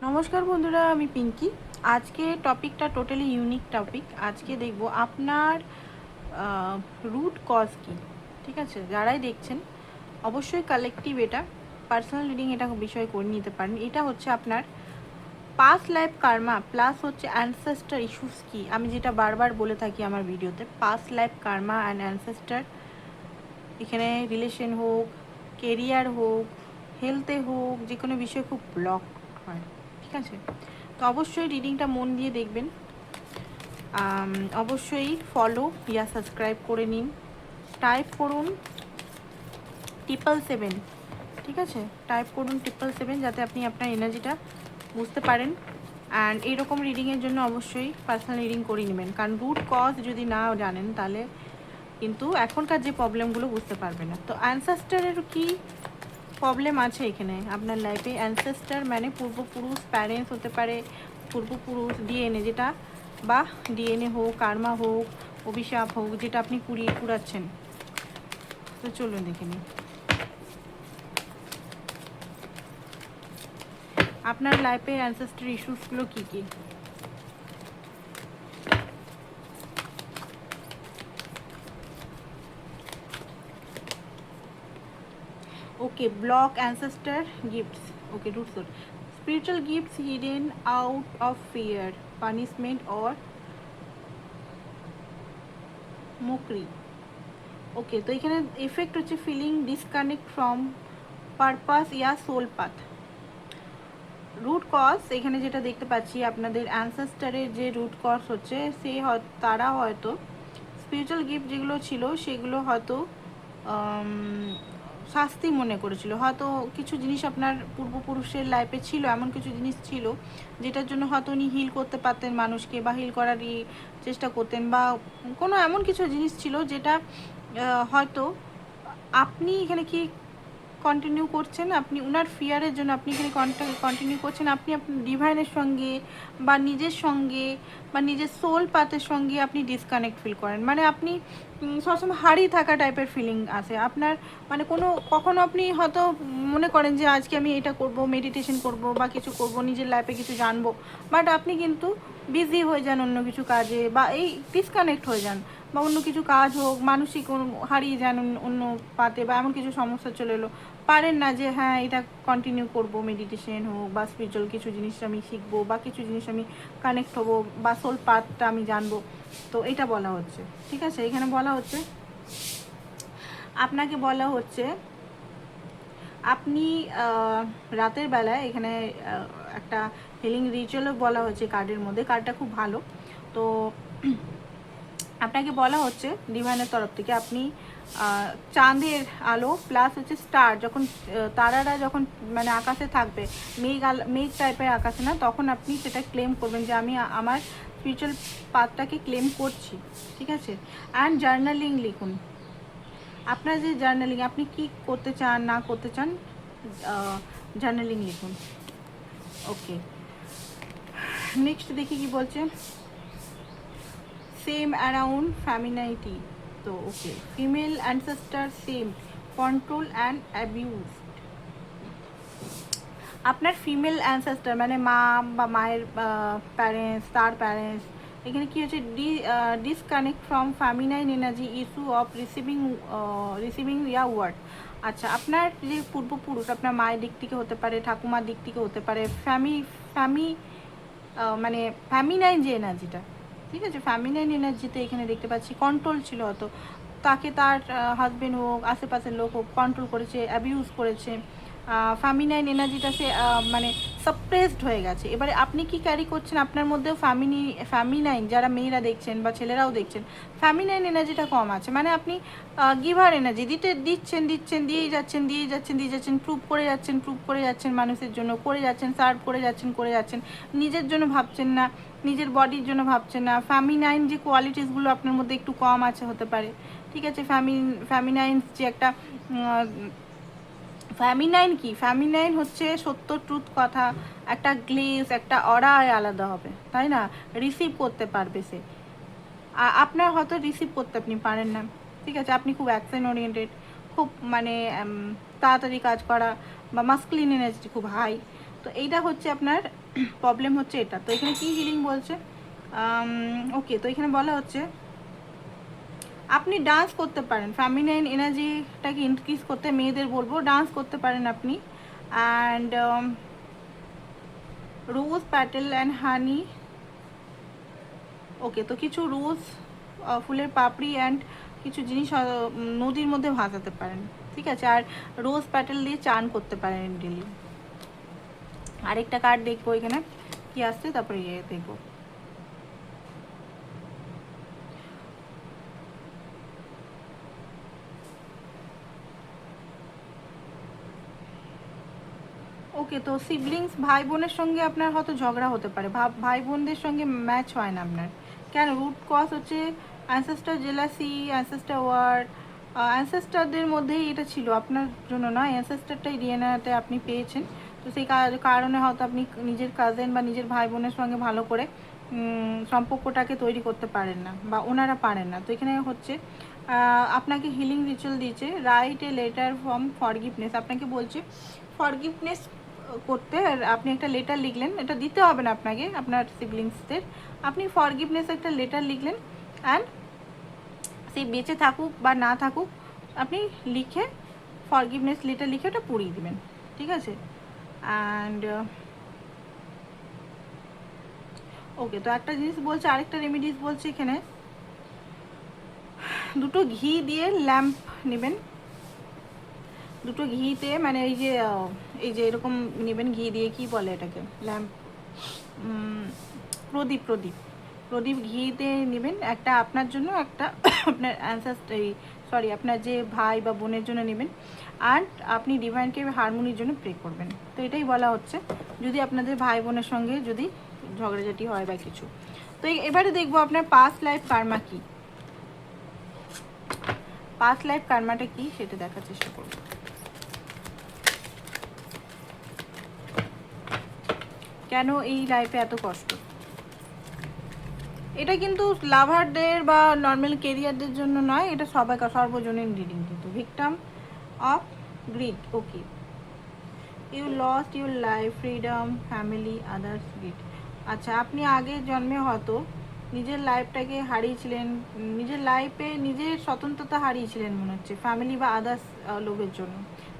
নমস্কার বন্ধুরা, আমি পিঙ্কি। আজকে টপিকটা টোটালি ইউনিক টপিক। আজকে দেখব আপনার রুট কজ কি। ঠিক আছে, যারাই দেখছেন অবশ্যই কালেকটিভ, এটা পার্সোনাল রিডিং, এটা বিষয় করে নিতে পারেন। এটা হচ্ছে আপনার পাস্ট লাইফ কার্মা প্লাস হচ্ছে অ্যানসেস্টার ইস্যুস কি। আমি যেটা বারবার বলে থাকি আমার ভিডিওতে, past life Karma and ancestor, এখানে রিলেশন হোক, কেরিয়ার হোক, হেলথে হোক, যে কোনো বিষয় খুব ব্লক হয়। ঠিক আছে, তো অবশ্যই রিডিংটা মন দিয়ে দেখবেন। অবশ্যই ফলো ইয়া সাবস্ক্রাইব করে নিন। টাইপ করুন 777, ঠিক আছে, টাইপ করুন 777, যাতে আপনি আপনার এনার্জিটা বুঝতে পারেন। অ্যান্ড এইরকম রিডিংয়ের জন্য অবশ্যই পার্সোনাল রিডিং করে নেবেন, কারণ রুট কজ যদি না জানেন তাহলে কিন্তু এখনকার যে প্রবলেমগুলো বুঝতে পারবে না। তো অ্যানসেস্টারের কি প্রবলেম আছে এখানে আপনার লাইফে? অ্যানসেস্টার মানে পূর্বপুরুষ, প্যারেন্টস হতে পারে, পূর্বপুরুষ, ডিএনএ যেটা, বা ডিএনএ হোক, কার্মা হোক, অভিশাপ হোক, যেটা আপনি কুড়াচ্ছেন। তো চলুন দেখে নিই আপনার লাইফে অ্যানসেস্টার ইস্যুসগুলো কী কী। Okay, block ancestor gifts. Okay, root source, spiritual gifts hidden out of fear, punishment or mockery. Okay, তো এখানে এফেক্ট হচ্ছে ফিলিং ডিসকানেক্ট ফ্রম পারপাস ইয়া সোল পাথ। রুট কজ এখানে যেটা দেখতে পাচ্ছি, আপনাদের অ্যানসেস্টারের যে রুট কজ হচ্ছে, তারা হয়তো স্পিরিচুয়াল গিফট যেগুলো ছিল সেগুলো হয়তো শাস্তি মনে করেছিল। হয়তো কিছু জিনিস আপনার পূর্বপুরুষের লাইফে ছিল, এমন কিছু জিনিস ছিল যেটার জন্য হয়তো উনি হিল করতে পারতেন মানুষকে, বা হিল করারই চেষ্টা করতেন, বা কোনো এমন কিছু জিনিস ছিল যেটা হয়তো আপনি এখানে কি কন্টিনিউ করছেন, আপনি উনার ফিয়ারের জন্য আপনি এখানে কন্টিনিউ করছেন। আপনি আপনার ডিভাইনের সঙ্গে বা নিজের সঙ্গে বা নিজের সোল পাথের সঙ্গে আপনি ডিসকানেক্ট ফিল করেন। মানে আপনি সবসময় হারিয়ে থাকা টাইপের ফিলিং আসে আপনার। মানে কখনো আপনি হয়তো মনে করেন যে আজকে আমি এটা করব, মেডিটেশন করব বা কিছু করব, নিজের লাইফে কিছু জানবো, বাট আপনি কিন্তু বিজি হয়ে যান অন্য কিছু কাজে, বা এই ডিসকানেক্ট হয়ে যান, বা অন্য কিছু কাজ হোক, মানসিক হারিয়ে যান অন্য পাতে, বা এমন কিছু সমস্যা চলে এলো, পারেন না যে হ্যাঁ এটা কন্টিনিউ করব, মেডিটেশন হোক বা স্পিরিচুয়াল কিছু জিনিস আমি শিখবো, বা কিছু জিনিস আমি কানেক্ট হবো, বা সোল পাথটা আমি জানবো। তো এটা বলা হচ্ছে। ঠিক আছে, এখানে বলা হচ্ছে, আপনাকে বলা হচ্ছে আপনি রাতের বেলায় এখানে একটা হিলিং রিচুয়ালও বলা হচ্ছে কার্ডের মধ্যে। কার্ডটা খুব ভালো। তো আপনাকে বলা হচ্ছে ডিভাইনের তরফ থেকে, আপনি চাঁদের আলো প্লাস হচ্ছে স্টার, যখন তারারা যখন মানে আকাশে থাকবে, মেঘ টাইপের আকাশে না, তখন আপনি সেটা ক্লেম করবেন যে আমি আমার স্পিরিচুয়াল পাথটাকে ক্লেম করছি। ঠিক আছে, অ্যান্ড জার্নালিং লিখুন। আপনার যে জার্নালিং আপনি কি করতে চান না করতে চান, জার্নালিং লিখুন। ওকে, নেক্সট দেখি কি বলছে। Same around femininity. তো okay, female ancestor same control and abuse. আপনার ফিমেল অ্যানসেস্টার মানে মা বা মায়ের প্যারেন্টস, তার প্যারেন্টস, এখানে কী হচ্ছে, disconnect from feminine energy, issue of receiving yeah word. আচ্ছা, আপনার যে পূর্বপুরুষ, আপনার মায়ের দিক থেকে হতে পারে, ঠাকুমার দিক থেকে হতে পারে, ফ্যামি মানে ফ্যামিনাইন যে এনার্জিটা, ঠিক আছে, ফ্যামিনাইন এনার্জিতে এখানে দেখতে পাচ্ছি কন্ট্রোল ছিল হয়তো, তাকে তার হাজবেন্ড হোক, আশেপাশের লোক হোক, কন্ট্রোল করেছে, অ্যাবিউজ করেছে। ফ্যামিনাইন এনার্জিটা সে মানে সাপ্রেসড হয়ে গেছে। এবারে আপনি কি ক্যারি করছেন, আপনার মধ্যেও ফ্যামিনাইন, যারা মেয়েরা দেখছেন বা ছেলেরাও দেখছেন, ফ্যামিনাইন এনার্জিটা কম আছে। মানে আপনি গিভার এনার্জি দিয়েই যাচ্ছেন, প্রুভ করে যাচ্ছেন মানুষের জন্য, করে যাচ্ছেন, সার্ভ করে যাচ্ছেন, নিজের জন্য ভাবছেন না, নিজের বডির জন্য ভাবছেন না। ফ্যামিনাইন যে কোয়ালিটিসগুলো আপনার মধ্যে একটু কম আছে হতে পারে। ঠিক আছে, ফ্যামিনাইন যে একটা ফ্যামিনাইন কি, ফ্যামিনাইন হচ্ছে সত্য, ট্রুথ কথা, একটা গ্লেজ, একটা অরায় আলাদা হবে, তাই না, রিসিভ করতে পারবে সে। আপনার হয়তো রিসিভ করতে আপনি পারেন না। ঠিক আছে, আপনি খুব অ্যাকশন ওরিয়েন্টেড, খুব মানে তাড়াতাড়ি কাজ করা, বা মাস্কুলিন এনার্জি খুব হাই। তো এইটা হচ্ছে আপনার প্রবলেম হচ্ছে এটা। তো এখানে কি হিলিং বলছে? ওকে, তো এখানে বলা হচ্ছে আপনি ডান্স করতে পারেন, ফ্যামিনাইন এনার্জিটাকে ইনক্রিজ করতে মেয়েদের বলবো ডান্স করতে পারেন আপনি। And rose Patel and honey, ওকে, তো কিছু রোজ ফুলের পাপড়ি অ্যান্ড কিছু জিনিস নদীর মধ্যে ভাসাতে পারেন, ঠিক আছে। আর রোজ প্যাটেল দিয়ে চান করতে পারেন ডেলি। আরেকটা কার্ড দেখবো এখানে কি আসছে, তারপরে ইয়ে দেখবো। ওকে, তো সিবলিংস ভাই বোনের সঙ্গে আপনার হয়তো ঝগড়া হতে পারে, ভাই বোনদের সঙ্গে ম্যাচ হয় না আপনার। কেন? রুট কজ হচ্ছে অ্যানসেস্টার জেলাসি, অ্যানসেস্টার ওয়ার, অ্যানসেস্টারদের মধ্যেই এটা ছিল, আপনার জন্য নয়। অ্যানসেস্টারটাই ডিএনএতে আপনি পেয়েছেন, তো সেই কারণে হয়তো আপনি নিজের কাজিন বা নিজের ভাই বোনের সঙ্গে ভালো করে সম্পর্কটাকে তৈরি করতে পারেন না, বা ওনারা পারেন না। তো এখানে হচ্ছে আপনাকে হিলিং রিচুয়াল দিয়েছে, write a letter from forgiveness, আপনাকে বলছে ফরগিভনেস করতে। আর আপনি একটা লেটার লিখলেন, এটা দিতে হবে না আপনাকে আপনার সিবলিংসদের, আপনি ফরগিভনেস একটা লেটার লিখলেন, অ্যান্ড সে বেঁচে থাকুক বা না থাকুক আপনি লিখে ফরগিভনেস লেটার লিখে ওটা পড়িয়ে দেবেন, ঠিক আছে। অ্যান্ড ওকে, তো একটা জিনিস বলছে, আরেকটা রেমিডিস বলছে এখানে, দুটো ঘি দিয়ে ল্যাম্প নেবেন, দুটো ঘিতে, মানে এই যে এরকম নেবেন, ঘি দিয়ে, কি বলে এটাকে, ল্যাম্প, প্রদীপ, প্রদীপ, প্রদীপ ঘিতে নেবেন, একটা আপনার জন্য, একটা আপনার আপনার যে ভাই বা বোনের জন্য নেবেন। আর আপনি ডিভাইনকে হারমোনির জন্য প্রে করবেন। তো এটাই বলা হচ্ছে যদি আপনাদের ভাই বোনের সঙ্গে যদি ঝগড়াঝাটি হয় বা কিছু। তো এবারে দেখবো আপনার পাস্ট লাইফ কার্মা কি, পাস্ট লাইফ কার্মাটা কি সেটা দেখার চেষ্টা করব। কেন এই লাইফে এত কষ্ট? এটা কিন্তু লাভারদের বা নর্মাল কেরিয়ারদের জন্য নয়, এটা সর্বজনীন রিডিং কিন্তু। Victim of greed, okay, you lost your life, freedom, family, others, greed. আচ্ছা, আপনি আগের জন্মে হয়তো নিজের লাইফটাকে হারিয়েছিলেন, নিজের লাইফে নিজের স্বতন্ত্রতা হারিয়েছিলেন মনে হচ্ছে, ফ্যামিলি বা আদার্স লোভের জন্য,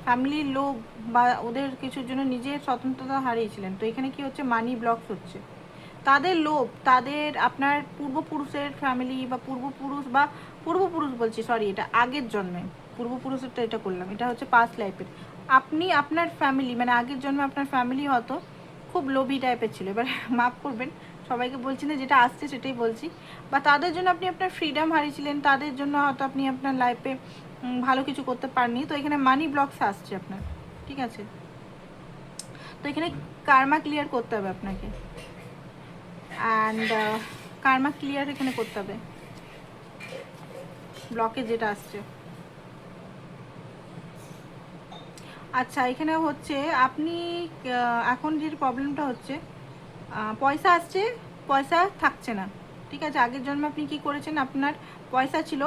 ফ্যামিলির লোভ বা ওদের কিছুর জন্য নিজের স্বতন্ত্রতা হারিয়েছিলেন। তো এখানে কি হচ্ছে, মানি ব্লকস হচ্ছে, তাদের লোভ, তাদের আপনার পূর্বপুরুষের ফ্যামিলি বা পূর্বপুরুষ বলছি, সরি, এটা আগের জন্মে, পূর্বপুরুষেরটা এটা করলাম, এটা হচ্ছে পাস্ট লাইফের। আপনি আপনার ফ্যামিলি, মানে আগের জন্মে আপনার ফ্যামিলি হয়তো খুব লোভী টাইপের ছিল, এবার মাফ করবেন, সবাইকে বলছি না, যেটা আসছে সেটাই বলছি। বা তাদের জন্য আপনি আপনার ফ্রিডম হারিয়েছিলেন, তাদের জন্য হয়তো আপনি আপনার লাইফে ভালো কিছু করতে পারেননি। তো এখানে মানি ব্লকস আসছে আপনার, ঠিক আছে। তো এখানে কার্মা ক্লিয়ার করতে হবে আপনাকে, অ্যান্ড কার্মা ক্লিয়ার এখানে করতে হবে, ব্লকে যেটা আসছে। আচ্ছা, এখানে হচ্ছে আপনি এখন যে প্রবলেমটা হচ্ছে, পয়সা আসছে, পয়সা থাকছে না, ঠিক আছে। আগের জন্মে আপনি কি করেছেন, আপনার পয়সা ছিল,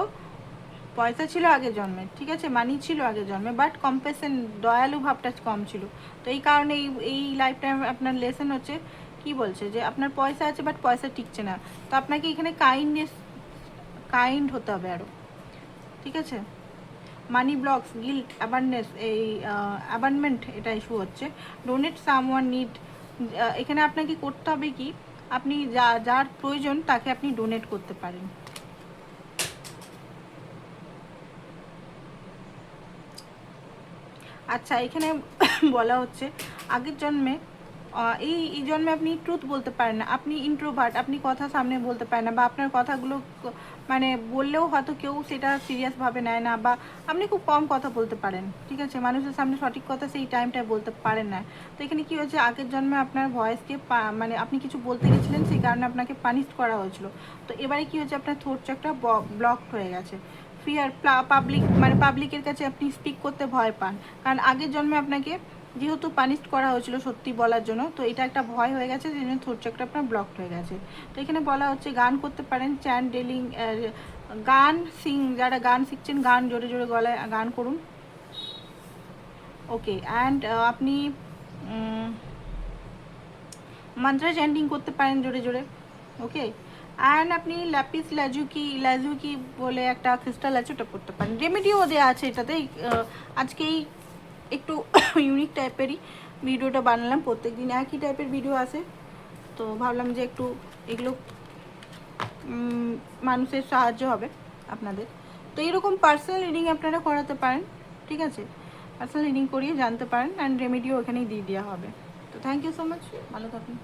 পয়সা ছিল আগের জন্মে, ঠিক আছে, মানি ছিল আগের জন্মে, বাট কম্পেশন, দয়ালু ভাবটা কম ছিল। তো এই কারণে এই লাইফ টাইম আপনার লেসন হচ্ছে, কি বলছে, যে আপনার পয়সা আছে বাট পয়সা টিকছে না। তো আপনাকে এখানে কাইন্ড হতে হবে আরও, ঠিক আছে। মানি ব্লকস, গিল্ট, অ্যাবান্ডেন্স, এই অ্যাবান্ডমেন্ট, এটা ইস্যু হচ্ছে। ডোনেট সামওয়ান নিড, এখানে আপনাকে করতে হবে কি, আপনি যার প্রয়োজন তাকে আপনি ডোনেট করতে পারেন। আচ্ছা, এখানে বলা হচ্ছে আগের জন্মে, এই জন্মে আপনি ট্রুথ বলতে পারেন না, আপনি ইন্ট্রোভার্ট, আপনি কথা সামনে বলতে পারেন না, বা আপনার কথাগুলো মানে বললেও হয়তো কেউ সেটা সিরিয়াসভাবে নেয় না, বা আপনি খুব কম কথা বলতে পারেন, ঠিক আছে, মানুষের সামনে সঠিক কথা সেই টাইমটায় বলতে পারেন না। তো এখানে কী হয়েছে, আগের জন্মে আপনার ভয়েসকে মানে আপনি কিছু বলতে গেছিলেন, সেই কারণে আপনাকে পানিশ করা হয়েছিল। তো এবারে কী হচ্ছে, আপনার থ্রোট চাকরা ব্লকড হয়ে গেছে। ফিয়ার, পাবলিক, মানে পাবলিকের কাছে আপনি স্পিক করতে ভয় পান, কারণ আগের জন্মে আপনাকে যেহেতু পানিশ করা হয়েছিল সত্যি বলার জন্য, তো এটা একটা ভয় হয়ে গেছে, যে জন্য থ্রোট চাকরা আপনার ব্লকড হয়ে গেছে। তো এখানে বলা হচ্ছে গান করতে পারেন, চ্যান্ডেলিং, গান যারা গান শিখছেন, গান জোরে জোরে গলায় গান করুন, ওকে। অ্যান্ড আপনি মান্ত্রা চ্যান্টিং করতে পারেন জোরে জোরে। ওকে, অ্যান্ড আপনি ল্যাপিস লাজুকি বলে একটা ক্রিস্টাল আছে, ওটা করতে পারেন। রেমেডিও দেওয়া আছে এটাতে। আজকেই একটু ইউনিক টাইপেরই ভিডিওটা বানালাম, প্রত্যেক দিন একই টাইপের ভিডিও আসে, তো ভাবলাম যে একটু এগুলো মানুষের সাহায্য হবে আপনাদের। তো এরকম পার্সোনাল রিডিং আপনারা করাতে পারেন, ঠিক আছে? পার্সোনাল রিডিং করিয়ে জানতে পারেন, অ্যান্ড রেমেডিও এখানেই দিয়ে দেওয়া হবে। তো থ্যাংক ইউ সো মাচ, ভালো থাকুন।